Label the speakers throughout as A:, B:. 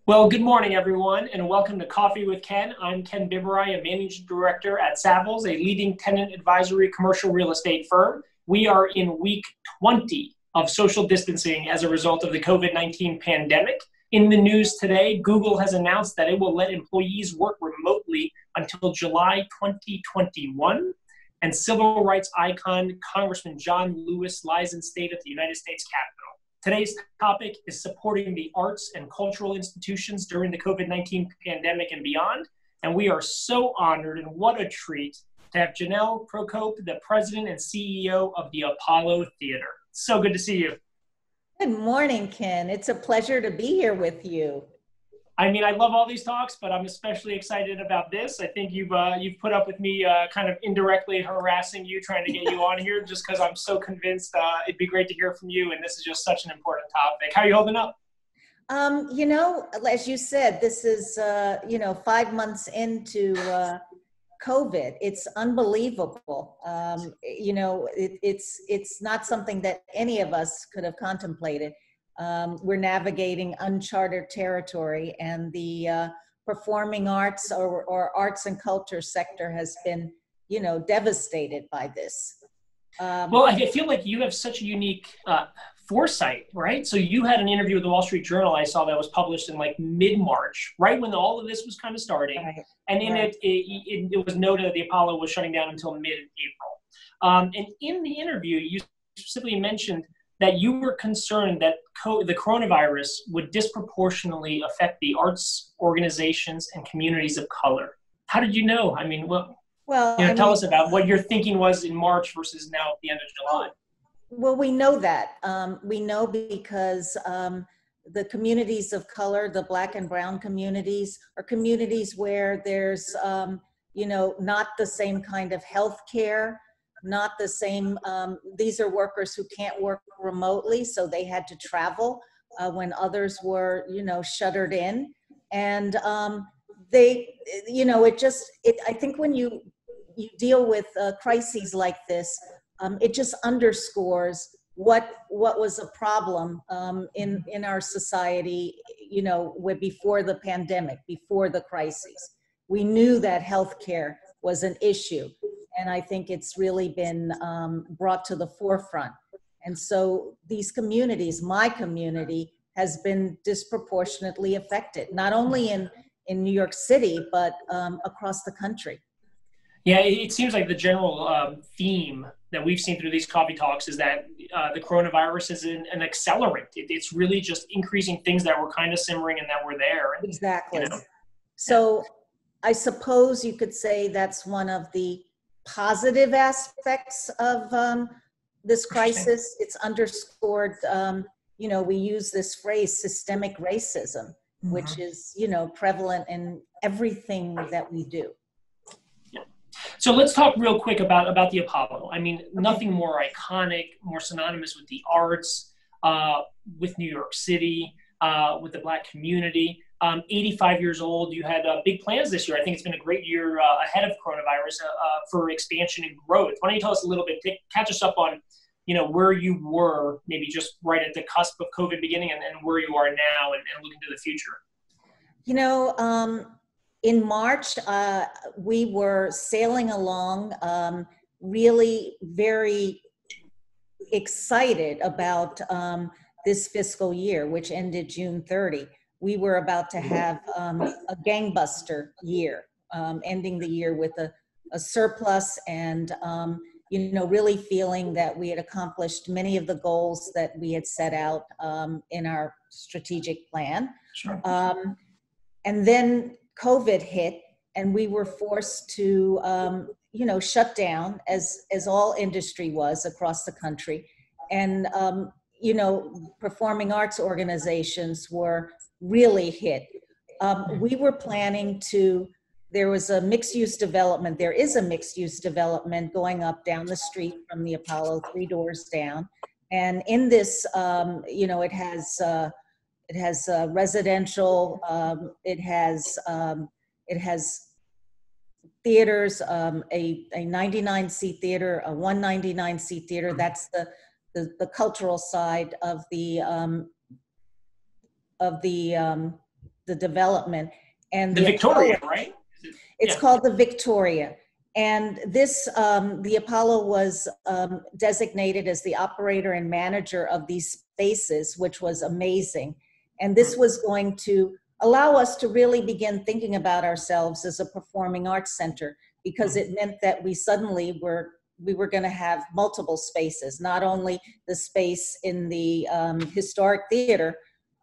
A: Well, good morning, everyone, and welcome to Coffee with Ken. I'm Ken Biberaj, a managing director at Savills, a leading tenant advisory commercial real estate firm. We are in week 20 of social distancing as a result of the COVID-19 pandemic. In the news today, Google has announced that it will let employees work remotely until July 2021. And civil rights icon Congressman John Lewis lies in state at the United States Capitol. Today's topic is supporting the arts and cultural institutions during the COVID-19 pandemic and beyond. And we are so honored, and what a treat to have Jonelle Procope, the president and CEO of the Apollo Theater. So good to see you.
B: Good morning, Ken. It's a pleasure to be here with you.
A: I mean, I love all these talks, but I'm especially excited about this. I think you've put up with me kind of indirectly harassing you, trying to get you on here, just because I'm so convinced it'd be great to hear from you. And this is just such an important topic. How are you holding up?
B: As you said, this is 5 months into COVID. It's unbelievable. It's not something that any of us could have contemplated. We're navigating uncharted territory, and the performing arts or arts and culture sector has been, devastated by this.
A: Well, I feel like you have such a unique foresight, right? So you had an interview with the Wall Street Journal I saw that was published in like mid-March, right when all of this was kind of starting. Right. And in it was noted that the Apollo was shutting down until mid-April. And in the interview, you specifically mentioned that you were concerned that the coronavirus would disproportionately affect the arts organizations and communities of color. How did you know? I mean, tell us about what your thinking was in March versus now at the end of July.
B: Well, we know that. We know because the communities of color, the Black and Brown communities, are communities where there's, not the same kind of health care, not the same, these are workers who can't work remotely, so they had to travel when others were, shuttered in. And I think when you deal with crises like this, it just underscores what was a problem in our society, before the pandemic, before the crises. We knew that healthcare was an issue. And I think it's really been brought to the forefront. And so these communities, my community, has been disproportionately affected, not only in New York City, but across the country.
A: Yeah, it seems like the general theme that we've seen through these coffee talks is that the coronavirus is an accelerant. It's really just increasing things that were kind of simmering and that were there.
B: Exactly. So I suppose you could say that's one of the positive aspects of this crisis. It's underscored, we use this phrase, systemic racism, which is, prevalent in everything that we do.
A: So let's talk real quick about the Apollo. I mean, nothing more iconic, more synonymous with the arts, with New York City, with the Black community. 85 years old, you had big plans this year. I think it's been a great year ahead of coronavirus for expansion and growth. Why don't you tell us a little bit, catch us up on, where you were maybe just right at the cusp of COVID beginning and where you are now and looking to the future.
B: In March, we were sailing along, really very excited about this fiscal year, which ended June 30. We were about to have a gangbuster year, ending the year with a surplus and, really feeling that we had accomplished many of the goals that we had set out in our strategic plan.
A: Sure.
B: And then COVID hit, and we were forced to, shut down, as all industry was across the country. And, performing arts organizations were really hit. We were planning there was a mixed-use development. There is a mixed-use development going up down the street from the Apollo, 3 doors down. And in this, it has residential, it has theaters, a 99-seat theater, a 199-seat theater. That's the cultural side of the the development. And
A: the Victoria, right?
B: It's called the Victoria. And this, the Apollo was designated as the operator and manager of these spaces, which was amazing. And this was going to allow us to really begin thinking about ourselves as a performing arts center, because it meant that we suddenly we were going to have multiple spaces, not only the space in the historic theater,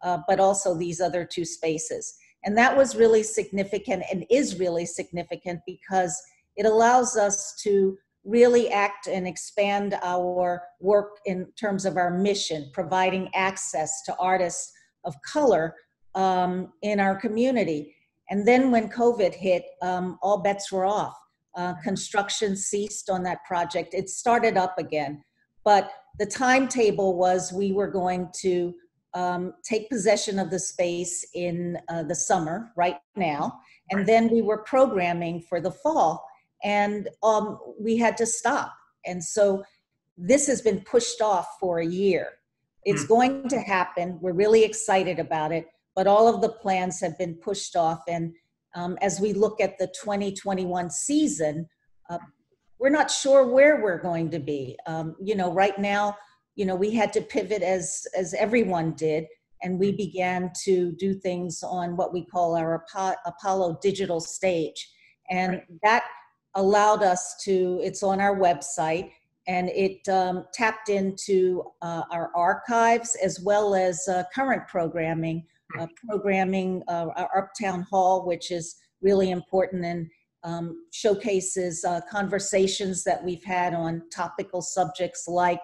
B: but also these other two spaces. And that was really significant and is really significant because it allows us to really act and expand our work in terms of our mission, providing access to artists of color in our community. And then when COVID hit, all bets were off. Construction ceased on that project. It started up again, but the timetable was we were going to take possession of the space in the summer, right now, and then we were programming for the fall, and we had to stop. And so this has been pushed off for a year. It's going to happen. We're really excited about it, but all of the plans have been pushed off. And as we look at the 2021 season, we're not sure where we're going to be. You know, right now, you know, we had to pivot as everyone did, and we began to do things on what we call our Apollo digital stage. And that allowed us to, it's on our website, and it tapped into our archives as well as current programming, our Uptown Hall, which is really important and showcases conversations that we've had on topical subjects like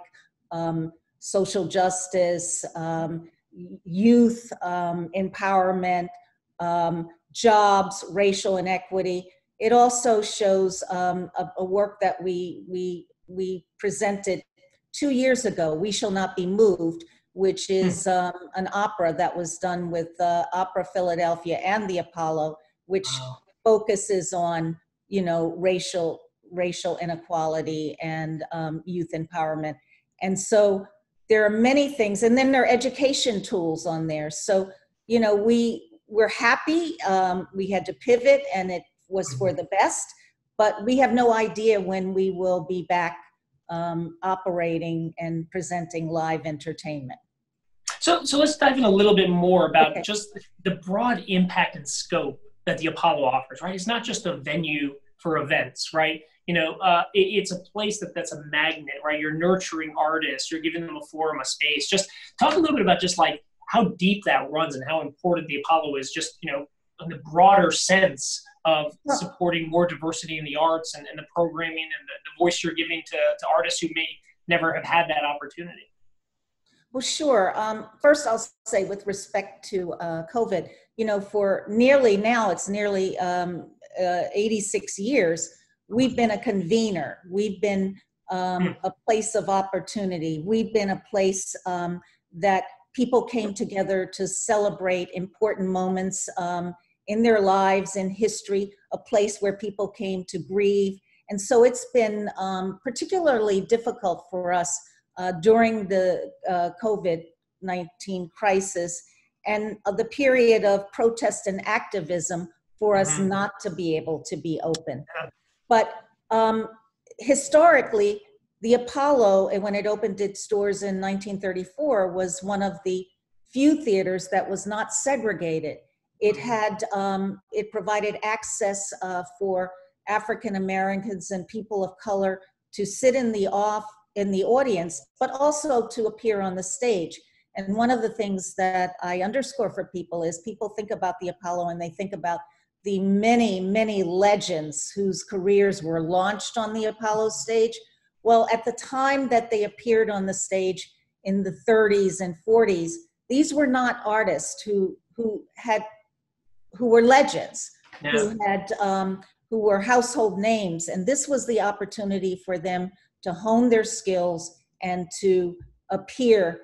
B: social justice, youth empowerment, jobs, racial inequity. It also shows a work that we presented 2 years ago, We Shall Not Be Moved, which is an opera that was done with Opera Philadelphia and the Apollo, which focuses on, you know, racial inequality and youth empowerment. And so there are many things, and then there are education tools on there. So, you know, we're happy. We had to pivot, and it was for the best, but we have no idea when we will be back operating and presenting live entertainment.
A: So let's dive in a little bit more about just the broad impact and scope that the Apollo offers, right? It's not just a venue for events, right? You know, it's a place that's a magnet, right? You're nurturing artists, you're giving them a forum, a space. Just talk a little bit about just like how deep that runs and how important the Apollo is, just, you know, in the broader sense of supporting more diversity in the arts and the programming and the voice you're giving to artists who may never have had that opportunity.
B: Well, sure. First, I'll say with respect to COVID, you know, for nearly 86 years, we've been a convener. We've been a place of opportunity. We've been a place that people came together to celebrate important moments in their lives, in history, a place where people came to grieve. And so it's been particularly difficult for us during the COVID-19 crisis and the period of protest and activism for us not to be able to be open. But historically, the Apollo, when it opened its doors in 1934, was one of the few theaters that was not segregated. It had, it provided access for African Americans and people of color to sit in the audience, but also to appear on the stage. And one of the things that I underscore for people is people think about the Apollo and they think about the many, many legends whose careers were launched on the Apollo stage. Well, at the time that they appeared on the stage in the 30s and 40s, these were not artists who were legends, who were household names. And this was the opportunity for them to hone their skills and to appear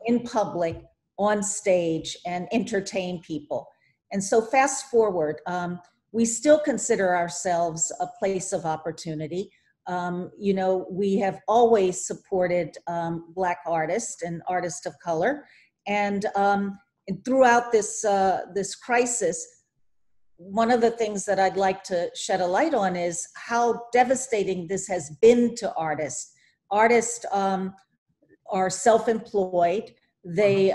B: in public, on stage, and entertain people. And so fast forward, we still consider ourselves a place of opportunity. You know, we have always supported Black artists and artists of color. And and throughout this crisis, one of the things that I'd like to shed a light on is how devastating this has been to artists. Artists are self-employed. They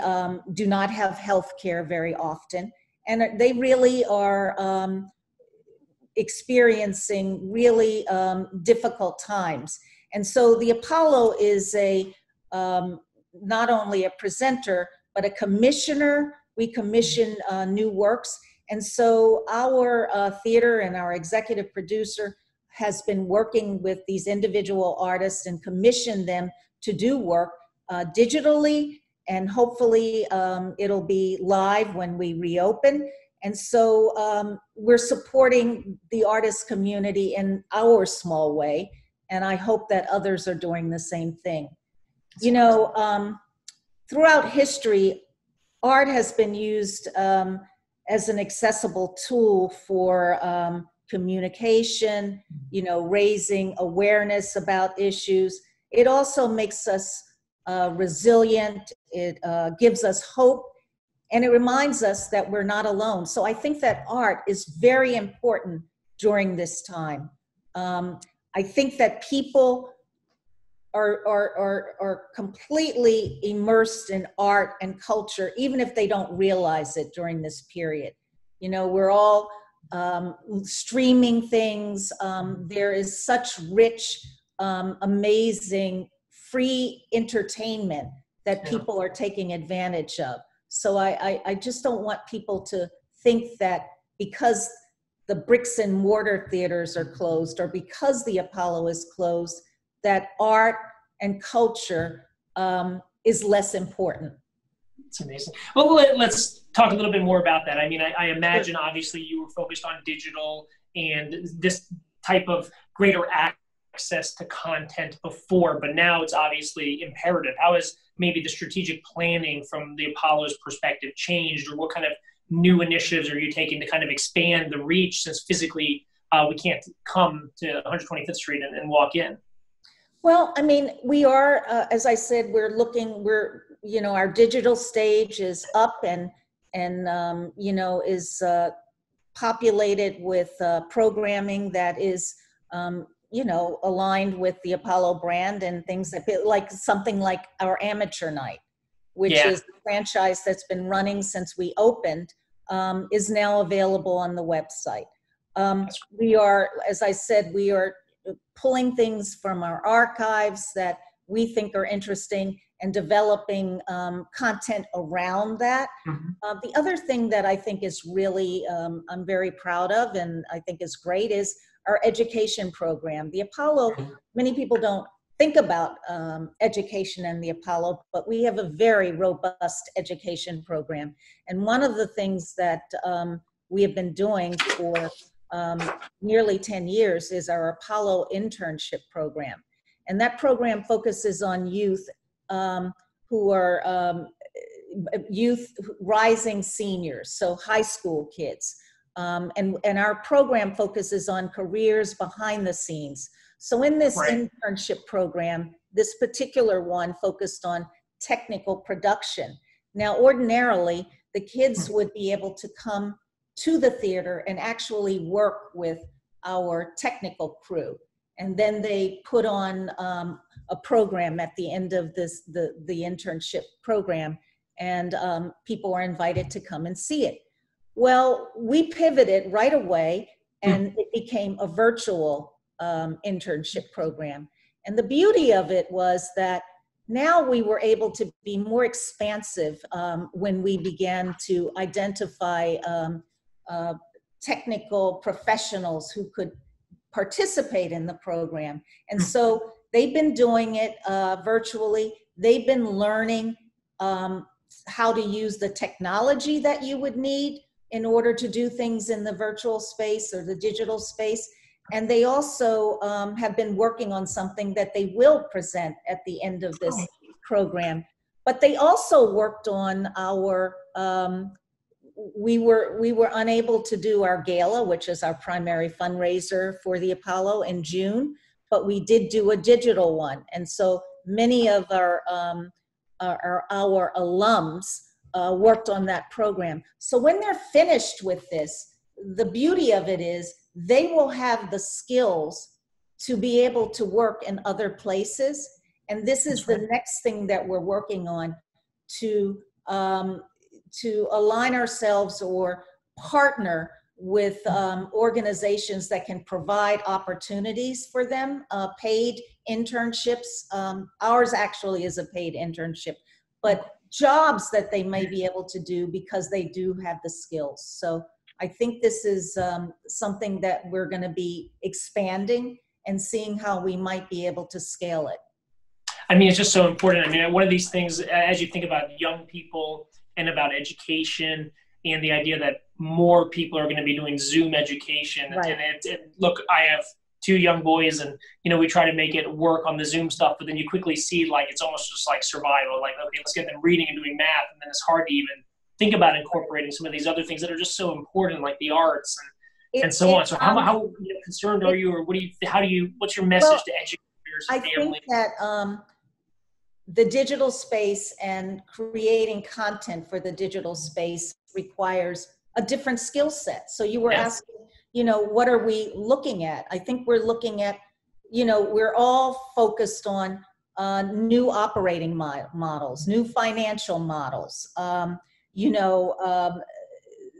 B: do not have health care very often, and they really are experiencing really difficult times. And so the Apollo is not only a presenter, but a commissioner. We commission new works. And so our theater and our executive producer has been working with these individual artists and commissioned them to do work digitally, and hopefully it'll be live when we reopen. And so we're supporting the artist community in our small way, and I hope that others are doing the same thing. You know, throughout history, art has been used as an accessible tool for communication, you know, raising awareness about issues. It also makes us resilient. It gives us hope, and it reminds us that we're not alone. So I think that art is very important during this time. I think that people are completely immersed in art and culture, even if they don't realize it during this period. You know, we're all streaming things. There is such rich, amazing, free entertainment that people are taking advantage of. So I just don't want people to think that because the bricks and mortar theaters are closed, or because the Apollo is closed, that art and culture is less important.
A: It's amazing. Well, let's talk a little bit more about that. I mean, I imagine obviously you were focused on digital and this type of greater access to content before, but now it's obviously imperative. How has maybe the strategic planning from the Apollo's perspective changed, or what kind of new initiatives are you taking to kind of expand the reach, since physically we can't come to 125th Street and walk in?
B: Well, I mean, we are, as I said, you know, our digital stage is up and you know, is populated with programming that is, you know, aligned with the Apollo brand, and things that, like something like our Amateur Night, which is a franchise that's been running since we opened, is now available on the website. We are, as I said, we are pulling things from our archives that we think are interesting and developing content around that. The other thing that I think is really, I'm very proud of, and I think is great, is our education program. The Apollo, many people don't think about education and the Apollo, but we have a very robust education program. And one of the things that we have been doing for nearly 10 years is our Apollo Internship program. And that program focuses on youth who are rising seniors, so high school kids. And our program focuses on careers behind the scenes. So in this internship program, this particular one focused on technical production. Now, ordinarily, the kids would be able to come to the theater and actually work with our technical crew. And then they put on a program at the end of the internship program, and people are invited to come and see it. Well, we pivoted right away, and it became a virtual internship program. And the beauty of it was that now we were able to be more expansive when we began to identify technical professionals who could participate in the program. And so they've been doing it virtually. They've been learning how to use the technology that you would need in order to do things in the virtual space or the digital space. And they also have been working on something that they will present at the end of this program. But they also worked on our, we were unable to do our gala, which is our primary fundraiser for the Apollo, in June, but we did do a digital one. And so many of our alums worked on that program. So when they're finished with this, the beauty of it is they will have the skills to be able to work in other places. And this is the next thing that we're working on, to align ourselves or partner with organizations that can provide opportunities for them, paid internships. Ours actually is a paid internship, but jobs that they may be able to do because they do have the skills. So I think this is something that we're going to be expanding and seeing how we might be able to scale it.
A: I mean, it's just so important. I mean, one of these things, as you think about young people and about education and the idea that more people are going to be doing Zoom education.
B: Right.
A: And look, I have 2 young boys, and, you know, we try to make it work on the Zoom stuff, but then you quickly see, like, it's almost just like survival. Like, okay, let's get them reading and doing math. And then it's hard to even think about incorporating some of these other things that are just so important, like the arts and so on. So how concerned are you, or what's your message to educators and families?
B: I think that the digital space and creating content for the digital space requires a different skill set. So you were asking, you know, what are we looking at? I think we're looking at, you know, we're all focused on new operating models, new financial models,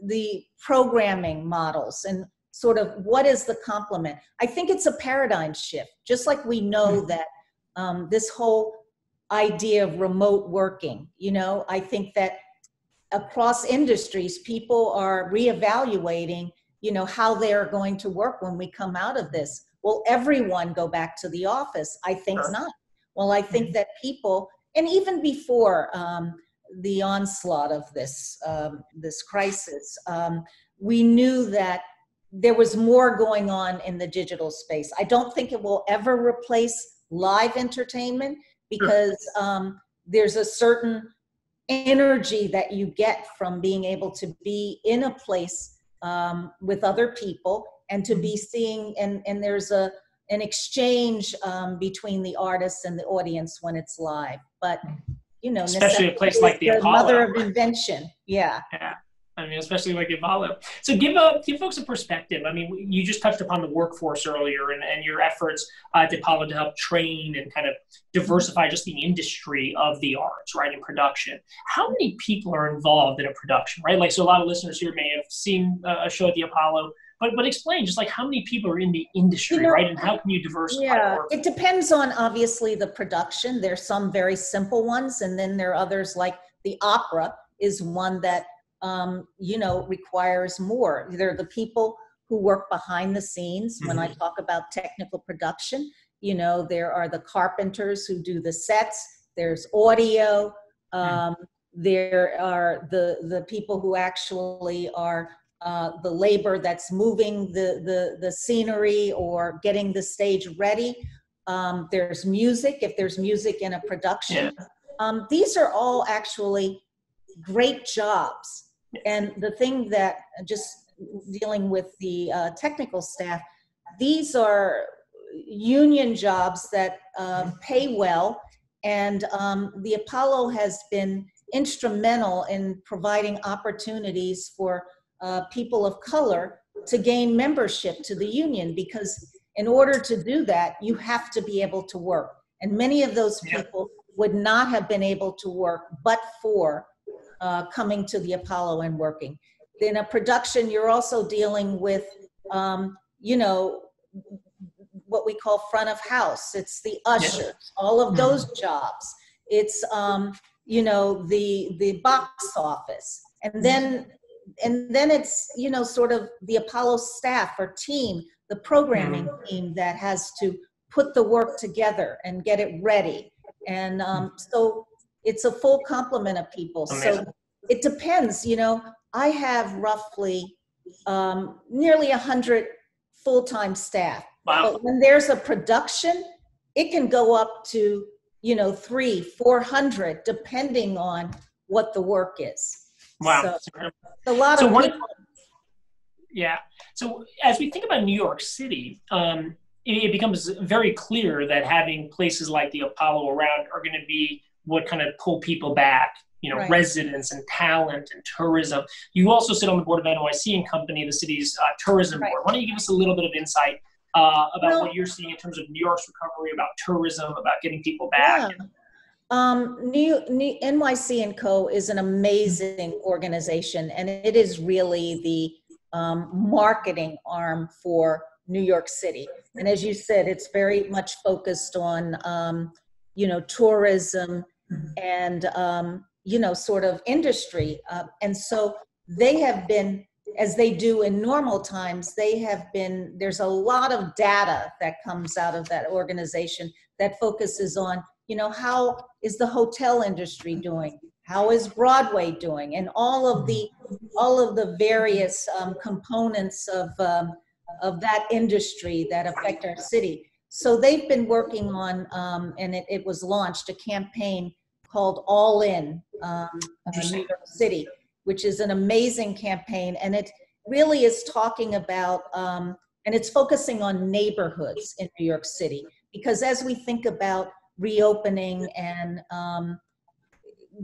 B: the programming models, and sort of what is the complement. I think it's a paradigm shift, just like we know that this whole idea of remote working, you know, I think that across industries, people are reevaluating, you know, how they are going to work when we come out of this. Will everyone go back to the office? I think not. Well, I think that people, and even before the onslaught of this crisis, we knew that there was more going on in the digital space. I don't think it will ever replace live entertainment, because there's a certain energy that you get from being able to be in a place with other people and to be seeing, and there's an exchange between the artists and the audience when it's live. But, you know,
A: especially a place like the Apollo,
B: mother of invention. Yeah.
A: I mean, especially like Apollo. So give folks a perspective. I mean, you just touched upon the workforce earlier and your efforts at Apollo to help train and kind of diversify just the industry of the arts, right, in production. How many people are involved in a production, right? Like, so a lot of listeners here may have seen a show at the Apollo, but explain just like how many people are in the industry, you know, right? And how can you diversify?
B: Yeah, it depends on obviously the production. There's some very simple ones, and then there are others like the opera is one that requires more. They're the people who work behind the scenes. When I talk about technical production, you know, there are the carpenters who do the sets, there's audio, there are the people who actually are the labor that's moving the scenery or getting the stage ready. There's music, if there's music in a production. These are all actually great jobs. And the thing that, just dealing with the technical staff, these are union jobs that pay well. And the Apollo has been instrumental in providing opportunities for people of color to gain membership to the union, because in order to do that, you have to be able to work. And many of those people would not have been able to work but for coming to the Apollo and working. In a production, you're also dealing with, what we call front of house. It's the ushers, all of those jobs. It's, the box office. And then it's, sort of the Apollo staff or team, the programming team that has to put the work together and get it ready. And so it's a full complement of people. Amazing. So it depends, I have roughly nearly 100 full-time staff. Wow. But when there's a production, it can go up to, 300-400, depending on what the work is.
A: Wow.
B: So a lot of people.
A: Yeah. So as we think about New York City, it becomes very clear that having places like the Apollo around are going to be what kind of pull people back
B: Right.
A: residents and talent and tourism. You also sit on the board of NYC and Company, the city's tourism board. Why don't you give us a little bit of insight about what you're seeing in terms of New York's recovery, about tourism, about getting people back?
B: Yeah. NYC and Co. is an amazing organization, and it is really the marketing arm for New York City. And as you said, it's very much focused on, tourism and, sort of industry. And so they have been, as they do in normal times, there's a lot of data that comes out of that organization that focuses on, how is the hotel industry doing? How is Broadway doing? And all of the various components of that industry that affect our city. So they've been working on, and it was launched, a campaign called All In New York City, which is an amazing campaign. And it really is talking about, and it's focusing on neighborhoods in New York City. Because as we think about reopening and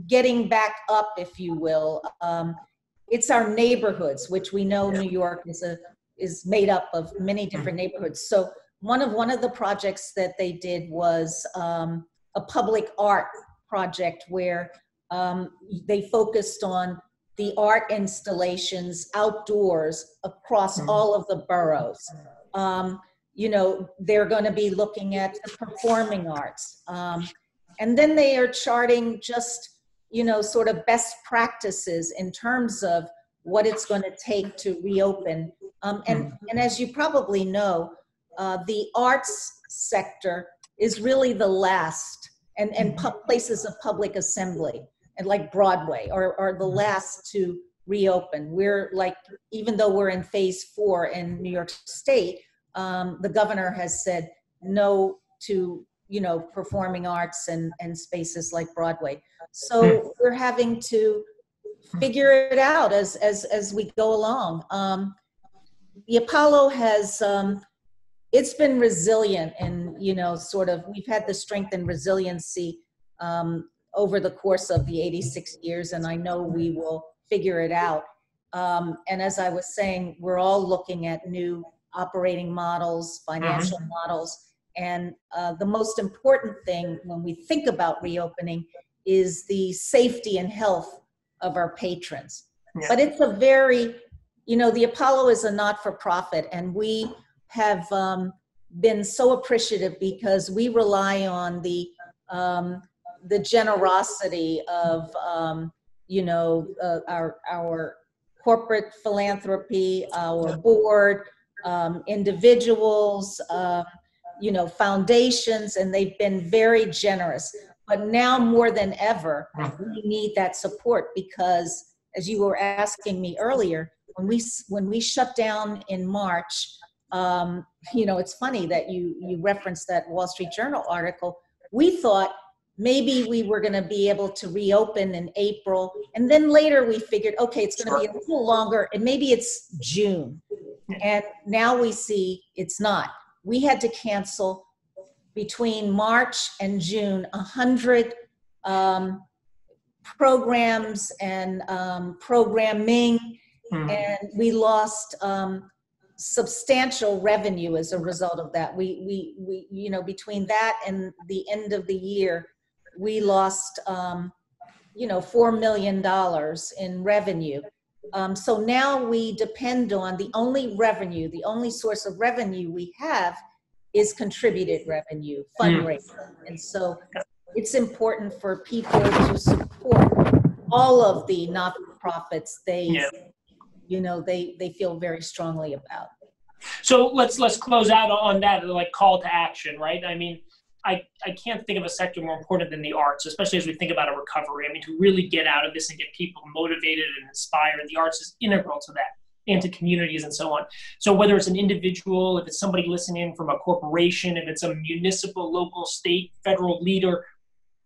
B: getting back up, if you will, it's our neighborhoods, which we know New York is made up of many different neighborhoods. So one of the projects that they did was a public art project where they focused on the art installations outdoors across all of the boroughs. They're going to be looking at the performing arts. And then they are charting just, sort of best practices in terms of what it's going to take to reopen. And as you probably know, the arts sector is really the last, and places of public assembly, and like Broadway are the last to reopen. We're like, even though we're in phase 4 in New York State, the governor has said no to, performing arts and spaces like Broadway. So we're having to figure it out as we go along. The Apollo has, it's been resilient, and, we've had the strength and resiliency over the course of the 86 years, and I know we will figure it out. And as I was saying, we're all looking at new operating models, financial models, and the most important thing when we think about reopening is the safety and health of our patrons. Yeah. But it's a very, the Apollo is a not-for-profit, and we have been so appreciative because we rely on the generosity of, our corporate philanthropy, our board, individuals, foundations, and they've been very generous. But now more than ever, we need that support because, as you were asking me earlier, when we shut down in March, it's funny that you referenced that Wall Street Journal article. We thought maybe we were going to be able to reopen in April, and then later we figured, okay, it's going to be a little longer, and maybe it's June. And now we see it's not. We had to cancel between March and June 100 programs and programming, and we lost substantial revenue as a result of that. We between that and the end of the year, we lost $4 million in revenue. So now we depend on the only source of revenue we have is contributed revenue, fundraising. And so it's important for people to support all of the not-for-profits they feel very strongly about.
A: So let's close out on that, like, call to action, right? I mean, I can't think of a sector more important than the arts, especially as we think about a recovery. I mean, to really get out of this and get people motivated and inspired, the arts is integral to that, and to communities and so on. So whether it's an individual, if it's somebody listening from a corporation, if it's a municipal, local, state, federal leader,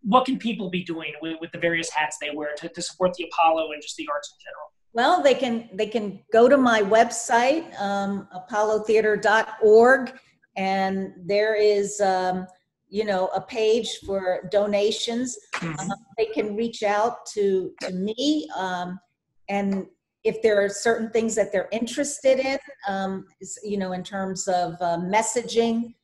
A: what can people be doing with the various hats they wear to support the Apollo and just the arts in general?
B: Well, they can go to my website, apollotheater.org, and there is you know, a page for donations. They can reach out to me, and if there are certain things that they're interested in, you know, in terms of messaging,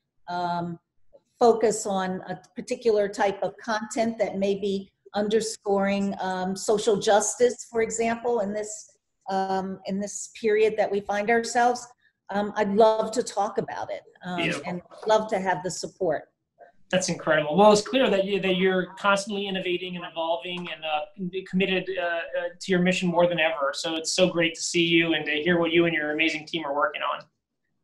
B: focus on a particular type of content that may be underscoring social justice, for example, in this period that we find ourselves, I'd love to talk about it, and love to have the support.
A: That's incredible. Well, it's clear that you're constantly innovating and evolving and committed to your mission more than ever. So it's so great to see you and to hear what you and your amazing team are working on.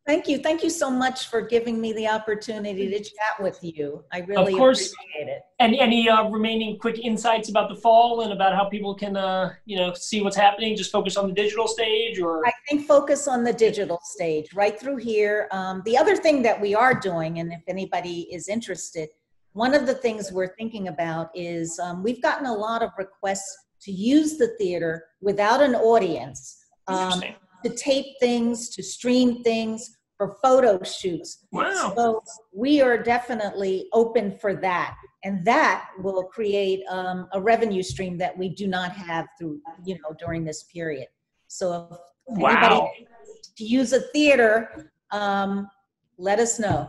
B: Thank you. Thank you so much for giving me the opportunity to chat with you. I really appreciate it.
A: And any remaining quick insights about the fall and about how people can, you know, see what's happening? Just focus on the digital stage, or?
B: I think focus on the digital stage right through here. The other thing that we are doing, and if anybody is interested, one of the things we're thinking about is we've gotten a lot of requests to use the theater without an audience, to tape things, to stream things, for photo shoots.
A: Wow.
B: So we are definitely open for that. And that will create a revenue stream that we do not have through, you know, during this period. So if anybody wants to use a theater, let us know.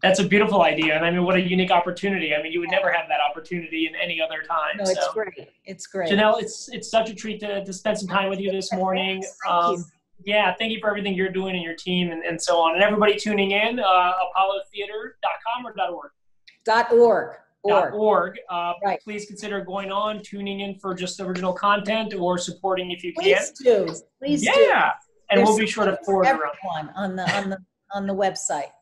A: That's a beautiful idea. And I mean, what a unique opportunity. I mean, you would never have that opportunity in any other time.
B: No, it's great. It's great.
A: Jonelle, it's such a treat to spend some time with you this morning.
B: Thank you.
A: Yeah, thank you for everything you're doing and your team and so on. And everybody tuning in, apollotheater.com or .org? .org.
B: Right.
A: Please consider going on, tuning in for just original content or supporting if you can.
B: Please do. Please do.
A: Yeah, and we'll be sure to forward
B: everyone on the website.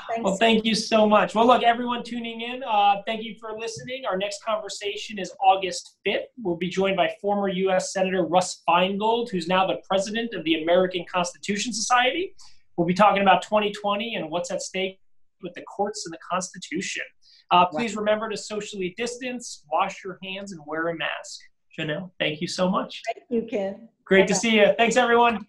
B: Thanks.
A: Well, thank you so much. Well, look, everyone tuning in, thank you for listening. Our next conversation is August 5th. We'll be joined by former U.S. Senator Russ Feingold, who's now the president of the American Constitution Society. We'll be talking about 2020 and what's at stake with the courts and the Constitution. Please remember to socially distance, wash your hands, and wear a mask. Jonelle, thank you so much.
B: Thank you, Ken.
A: Great to see you. Thanks, everyone.